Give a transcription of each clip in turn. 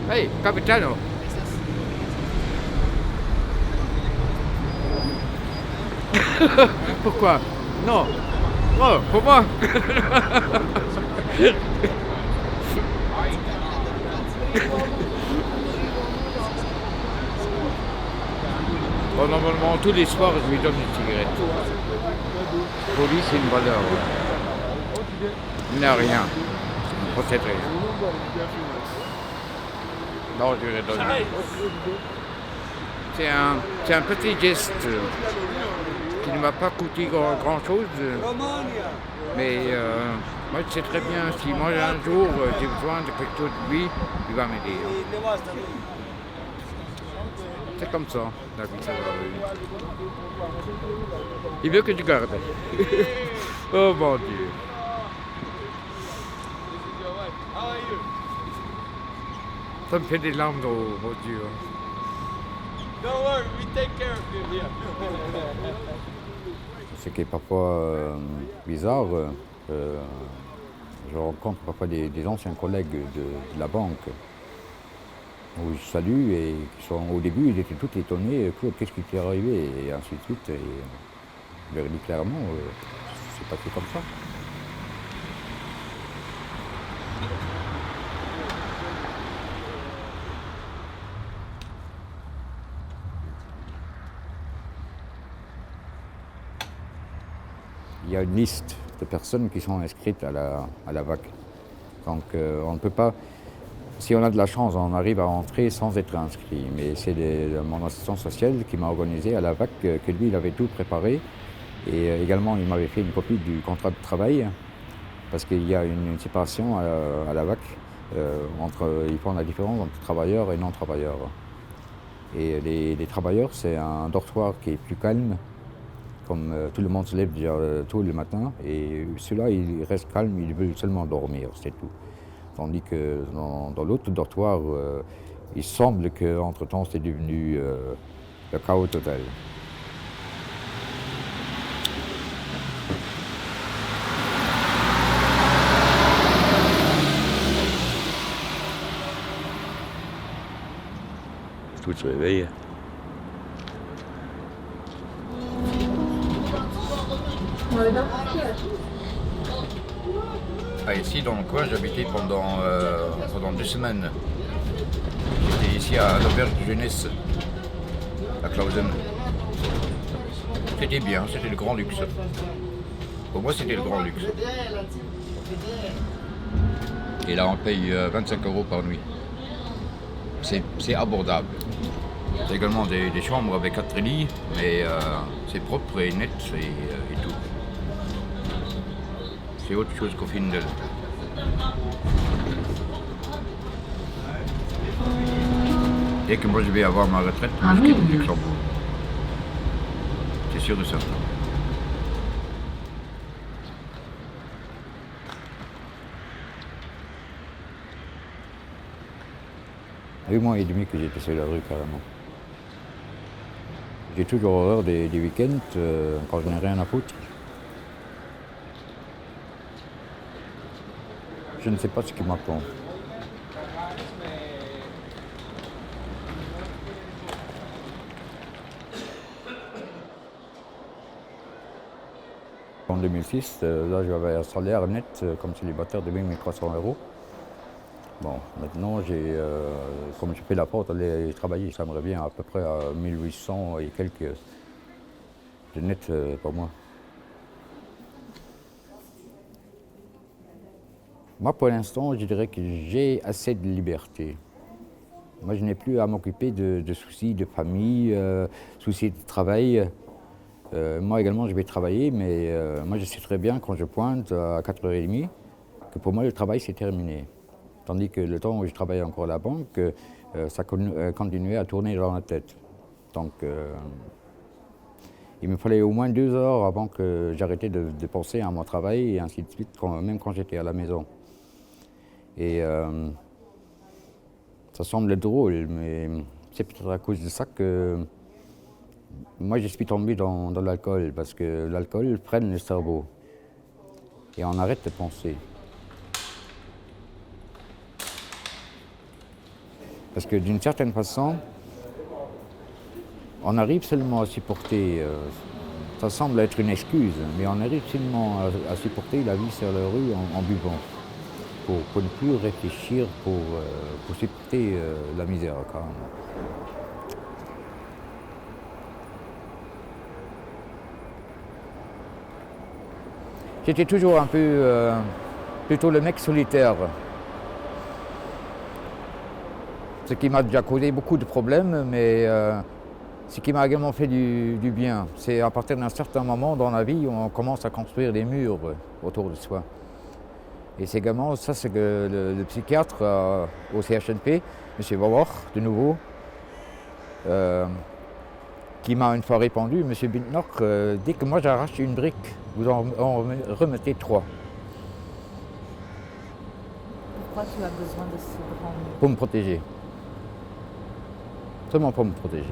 Hey, capitano. Pourquoi? Non. Oh, pour moi. Bon, normalement, tous les soirs, je lui donne une cigarette. Pour lui, c'est une valeur. Il n'a rien. Il ne possède rien. Non, je lui donne. C'est un petit geste qui ne m'a pas coûté grand-chose. Mais moi, je sais très bien, si moi, un jour, j'ai besoin de quelque chose de lui, il va m'aider. C'est comme ça, la vie, ça va. Il veut que tu gardes. Oh mon Dieu. Ça me fait des larmes dans mon Dieu. Don't worry, we take care of him here. Ce qui est parfois bizarre, je rencontre parfois des anciens collègues de la banque où je salue et qui sont au début, ils étaient tous étonnés, qu'est-ce qui t'est arrivé et ainsi de suite. Et je leur ai dit clairement, c'est passé comme ça. Il y a une liste de personnes qui sont inscrites à la VAC. Donc on ne peut pas, si on a de la chance, on arrive à entrer sans être inscrit. Mais c'est mon assistant social qui m'a organisé à la VAC, que lui, il avait tout préparé. Et également, il m'avait fait une copie du contrat de travail, parce qu'il y a une séparation à la VAC. Ils font la différence entre travailleurs et non-travailleurs. Et les travailleurs, c'est un dortoir qui est plus calme. Comme tout le monde se lève déjà tôt le matin, et ceux-là, ils restent calmes, ils veulent seulement dormir, c'est tout. Tandis que dans l'autre dortoir, il semble qu'entre-temps, c'est devenu le chaos total. Tout se réveille. Ah, ici, dans le coin, j'habitais pendant 2 semaines. J'étais ici à l'auberge de jeunesse, à Clausen. C'était bien, c'était le grand luxe. Pour moi, c'était le grand luxe. Et là, on paye 25 € par nuit. C'est abordable. C'est également des chambres avec 4 lits, mais c'est propre et net et tout. C'est autre chose qu'au Findel. Dès que moi je vais avoir ma retraite, je quitte le Luxembourg. C'est sûr de ça. Il y a 8 mois et demi que j'étais sur la rue carrément. J'ai toujours horreur des week-ends quand je n'ai rien à foutre. Je ne sais pas ce qui m'attend. En 2006, là j'avais un salaire net comme célibataire de 1300 €. Bon, maintenant, comme je fais la porte, aller travailler, ça me revient à peu près à 1800 et quelques de net par mois. Moi, pour l'instant, je dirais que j'ai assez de liberté. Moi, je n'ai plus à m'occuper de soucis de famille, soucis de travail. Moi également, je vais travailler, mais moi, je sais très bien quand je pointe à 4h30 que pour moi, le travail, c'est terminé. Tandis que le temps où je travaillais encore à la banque, ça continuait à tourner dans la tête. Donc, il me fallait au moins 2 heures avant que j'arrêtais de penser à mon travail et ainsi de suite, même quand j'étais à la maison. Et ça semble drôle, mais C'est peut-être à cause de ça que moi je suis tombé dans l'alcool, parce que l'alcool freine le cerveau et on arrête de penser. Parce que d'une certaine façon, on arrive seulement à supporter, ça semble être une excuse, mais on arrive seulement à supporter la vie sur la rue en buvant, pour ne plus réfléchir, pour supporter la misère quand même. J'étais toujours un peu plutôt le mec solitaire. Ce qui m'a déjà causé beaucoup de problèmes, mais ce qui m'a également fait du bien. C'est à partir d'un certain moment dans la vie où on commence à construire des murs autour de soi. Et c'est également ça, c'est que le psychiatre au CHNP, M. Bauer, de nouveau, qui m'a une fois répondu, M. Bintnock, dès que moi j'arrache une brique, vous en remettez 3. Pourquoi tu as besoin de ce grand mur? Pour me protéger. Seulement pour me protéger.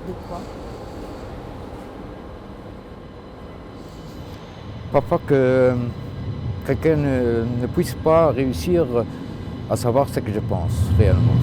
De quoi? Parfois que quelqu'un ne puisse pas réussir à savoir ce que je pense réellement.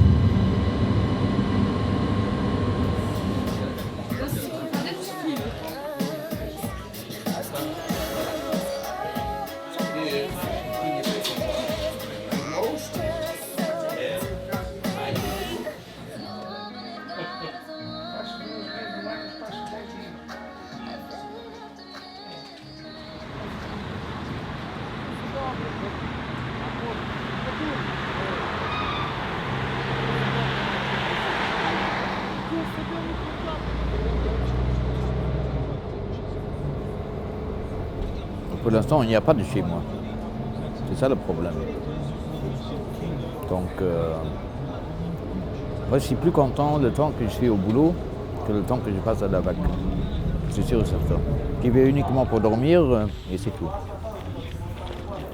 Pour l'instant, il n'y a pas de chez moi. C'est ça le problème. Donc, moi, je suis plus content le temps que je suis au boulot que le temps que je passe à la vague. C'est sûr et certain. J'y vais uniquement pour dormir et c'est tout.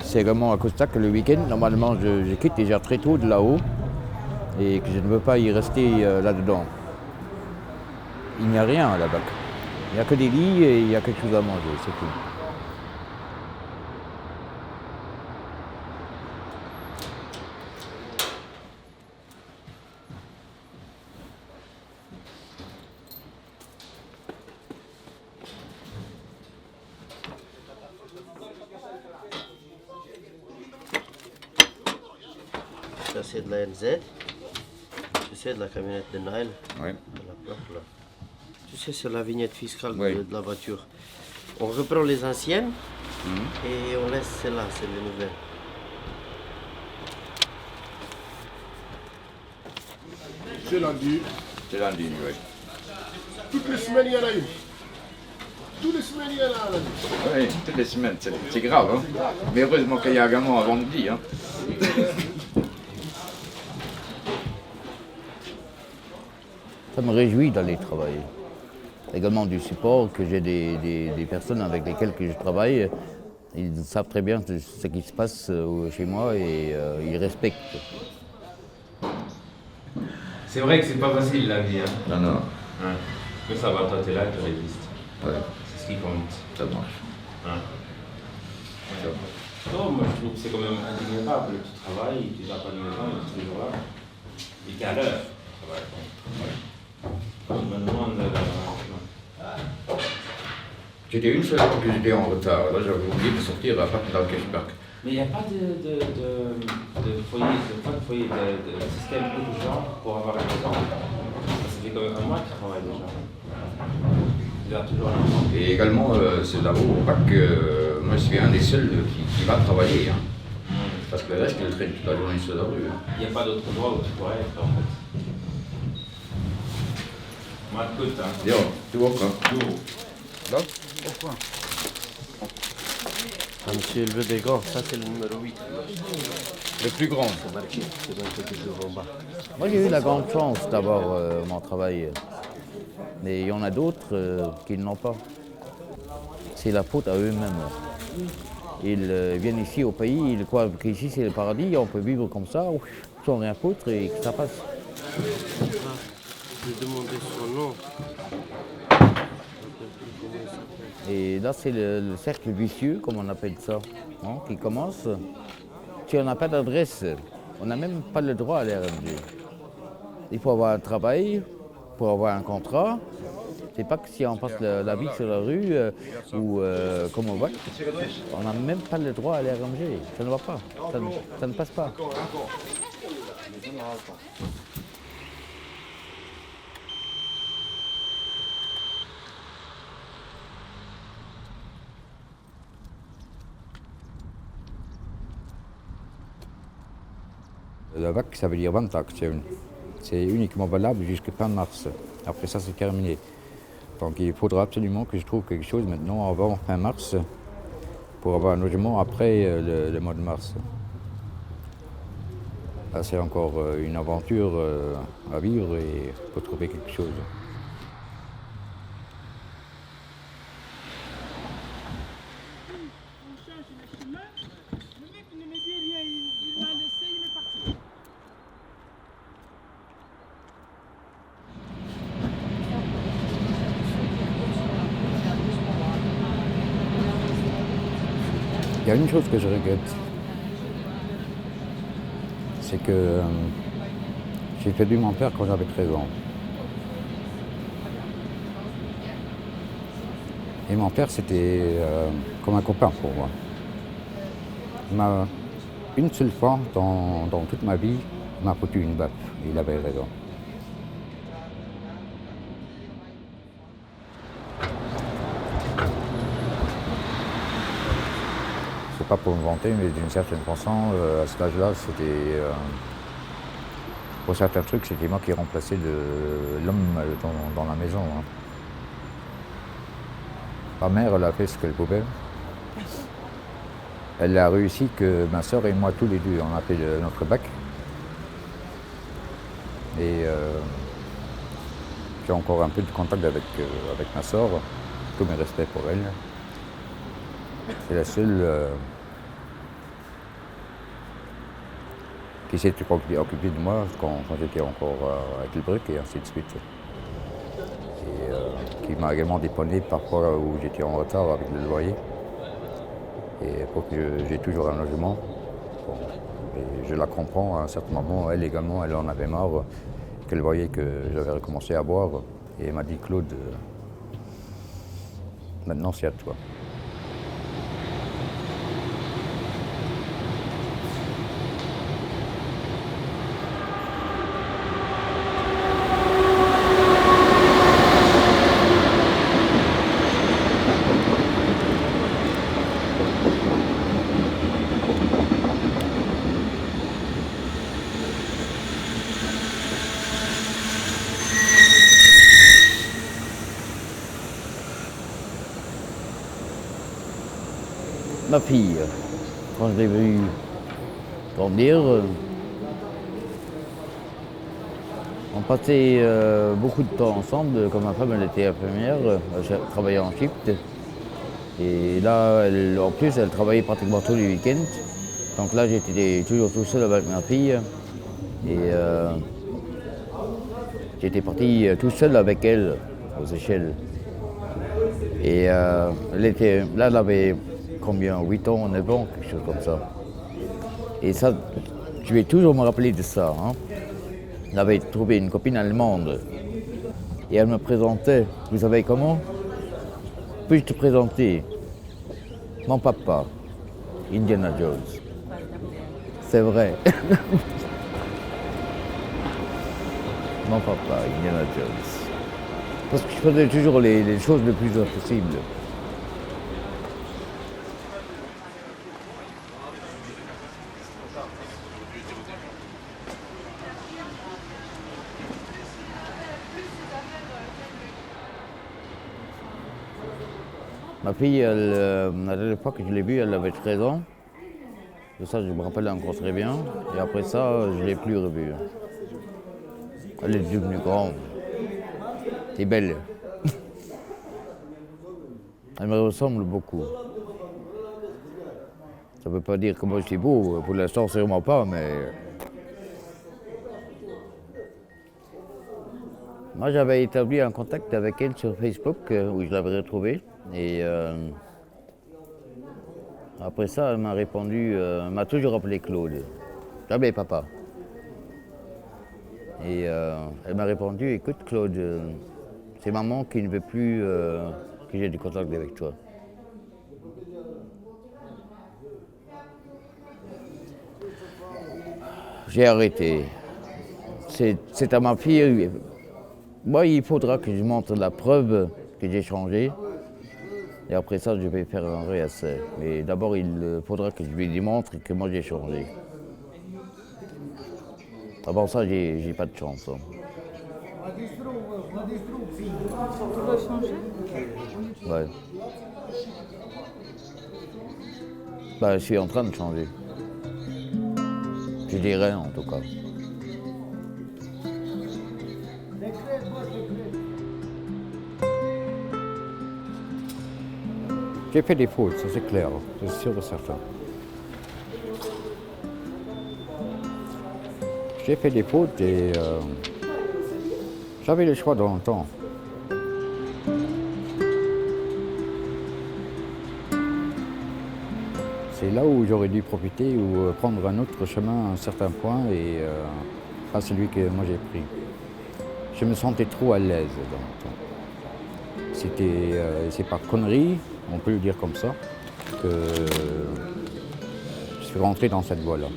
C'est également à cause de ça que le week-end, normalement, je quitte déjà très tôt de là-haut et que je ne veux pas y rester là-dedans. Il n'y a rien à la vague. Il n'y a que des lits et il y a quelque chose à manger, c'est tout. Ça c'est de la NZ, tu sais, de la camionnette de Noël, Oui. de la plaque là. Tu sais, c'est la vignette fiscale Oui. de la voiture. On reprend les anciennes et on laisse celles-là, c'est les nouvelles. C'est lundi. C'est lundi, oui. Toutes les semaines, il y en a une. Toutes les semaines, il y en a lundi. Oui, toutes les semaines, c'est grave. Hein? Mais heureusement qu'il y a également un vendredi. Hein? Ça me réjouit d'aller travailler. Également du support, que j'ai des personnes avec lesquelles que je travaille. Ils savent très bien ce qui se passe chez moi et ils respectent. C'est vrai que c'est pas facile la vie, hein. Non, non. Ouais. Mais ça va, toi t'es là, tu résistes. Ouais, C'est ce qui compte. ça marche. Hein. Non, moi je trouve que c'est quand même indéniable. Tu travailles, tu n'as pas de maison, tu es toujours là. Et t'es à l'heure. Ça va être bon. Je me demande. C'était une seule fois que j'étais en retard. Là, j'avais oublié de sortir à Papendal-Kirchberg. Mais il n'y a pas de foyer, de système urgent pour avoir une maison. Ça fait quand même un mois que tu travailles déjà. Tu as toujours un enfant. Et également, c'est là-haut au bac, moi je suis un des seuls qui va travailler. Hein. Parce que le reste, il traîne toute la journée sur la rue. Hein. Il n'y a pas d'autre endroit où tu pourrais être en fait. Moi, écoute, hein. Bien, tu vois quoi? Là? Pourquoi? Ah, monsieur élevé des grands, ça c'est le numéro 8. Le plus grand. C'est marqué, c'est dans le côté de en bas. Moi j'ai eu la grande chance d'avoir mon travail. Mais il y en a d'autres qui ne l'ont pas. C'est la faute à eux-mêmes. Ils viennent ici au pays, ils croient qu'ici c'est le paradis, on peut vivre comme ça, sans rien foutre et que ça passe. Je vais demander son nom. Et là, c'est le cercle vicieux, comme on appelle ça, hein, qui commence. Si on n'a pas d'adresse, on n'a même pas le droit à l'RMG. Il faut avoir un travail, pour avoir un contrat. C'est pas que si on passe la vie sur la rue ou comme on voit, on n'a même pas le droit à l'RMG. Ça ne va pas, ça ne passe pas. La VAC, ça veut dire Vantaction. C'est uniquement valable jusqu'à fin mars. Après ça, c'est terminé. Donc il faudra absolument que je trouve quelque chose maintenant avant fin mars pour avoir un logement après le mois de mars. Là, c'est encore une aventure à vivre et il faut trouver quelque chose. Il y a une chose que je regrette, c'est que j'ai perdu mon père quand j'avais 13 ans. Et mon père, c'était comme un copain pour moi. Une seule fois dans toute ma vie, il m'a foutu une baffe. Il avait raison. Pas pour me vanter, mais d'une certaine façon, à cet âge-là, c'était. Pour certains trucs, c'était moi qui remplaçais l'homme dans la maison. Hein. Ma mère, elle a fait ce qu'elle pouvait. Elle a réussi que ma soeur et moi, tous les deux, on a fait notre bac. Et j'ai encore un peu de contact avec ma soeur, tous mes respects pour elle. C'est la seule qui s'est occupée de moi quand j'étais encore à Tilbruck et ainsi de suite. Et qui m'a également dépanné parfois où j'étais en retard avec le loyer. Et pour que j'ai toujours un logement. Bon, et je la comprends à un certain moment. Elle également, elle en avait marre qu'elle voyait que j'avais recommencé à boire. Et elle m'a dit, Claude, maintenant c'est à toi. Ma fille, quand je l'ai vue grandir, on passait beaucoup de temps ensemble. Comme ma femme, elle était infirmière, elle travaillait en shift. Et là, en plus, elle travaillait pratiquement tous les week-ends. Donc là, j'étais toujours tout seul avec ma fille. Et j'étais parti tout seul avec elle aux Seychelles. Et là, elle avait combien, 8 ans, 9 ans, quelque chose comme ça. Et ça, je vais toujours me rappeler de ça. Hein. Elle avait trouvé une copine allemande. Et elle me présentait, vous savez comment? Puis-je te présenter mon papa, Indiana Jones. C'est vrai. Mon papa, Indiana Jones. Parce que je faisais toujours les choses le plus impossible. Ma fille, la dernière fois que je l'ai vue, elle avait 13 ans. De ça, je me rappelle encore très bien. Et après ça, je ne l'ai plus revue. Elle est devenue grande. Et belle. Elle me ressemble beaucoup. Ça ne veut pas dire que moi je suis beau, pour l'instant sûrement pas, mais Moi, j'avais établi un contact avec elle sur Facebook, où je l'avais retrouvée. Et après ça, elle m'a répondu, elle m'a toujours appelé Claude. Jamais papa. Et elle m'a répondu, écoute Claude, c'est maman qui ne veut plus que j'ai du contact avec toi. J'ai arrêté. C'est à ma fille. Moi, il faudra que je montre la preuve que j'ai changé. Et après ça, je vais faire un réessai. Mais d'abord, il faudra que je lui démontre que moi, j'ai changé. Avant ça, j'ai pas de chance. Hein. Tu veux changer? Ouais. Bah, je suis en train de changer. Je dirais en tout cas. J'ai fait des fautes, ça c'est clair, c'est sûr et certain. J'ai fait des fautes et j'avais le choix dans le temps. C'est là où j'aurais dû profiter ou prendre un autre chemin à un certain point et pas celui que moi j'ai pris. Je me sentais trop à l'aise dans le temps. C'est par connerie, on peut le dire comme ça, que je suis rentré dans cette voie-là.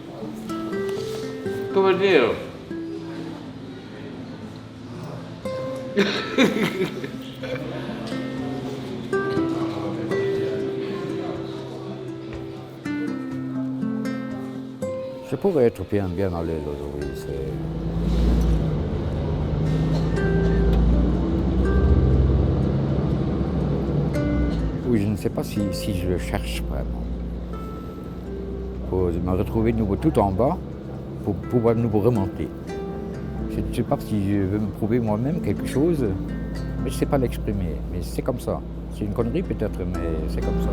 Comment dire? Je pourrais être bien à l'aise aujourd'hui. Oui, je ne sais pas si je le cherche vraiment. Pour me retrouver de nouveau tout en bas, pour pouvoir de nouveau remonter. Je ne sais pas si je veux me prouver moi-même quelque chose, mais je ne sais pas l'exprimer. Mais c'est comme ça. C'est une connerie peut-être, mais c'est comme ça.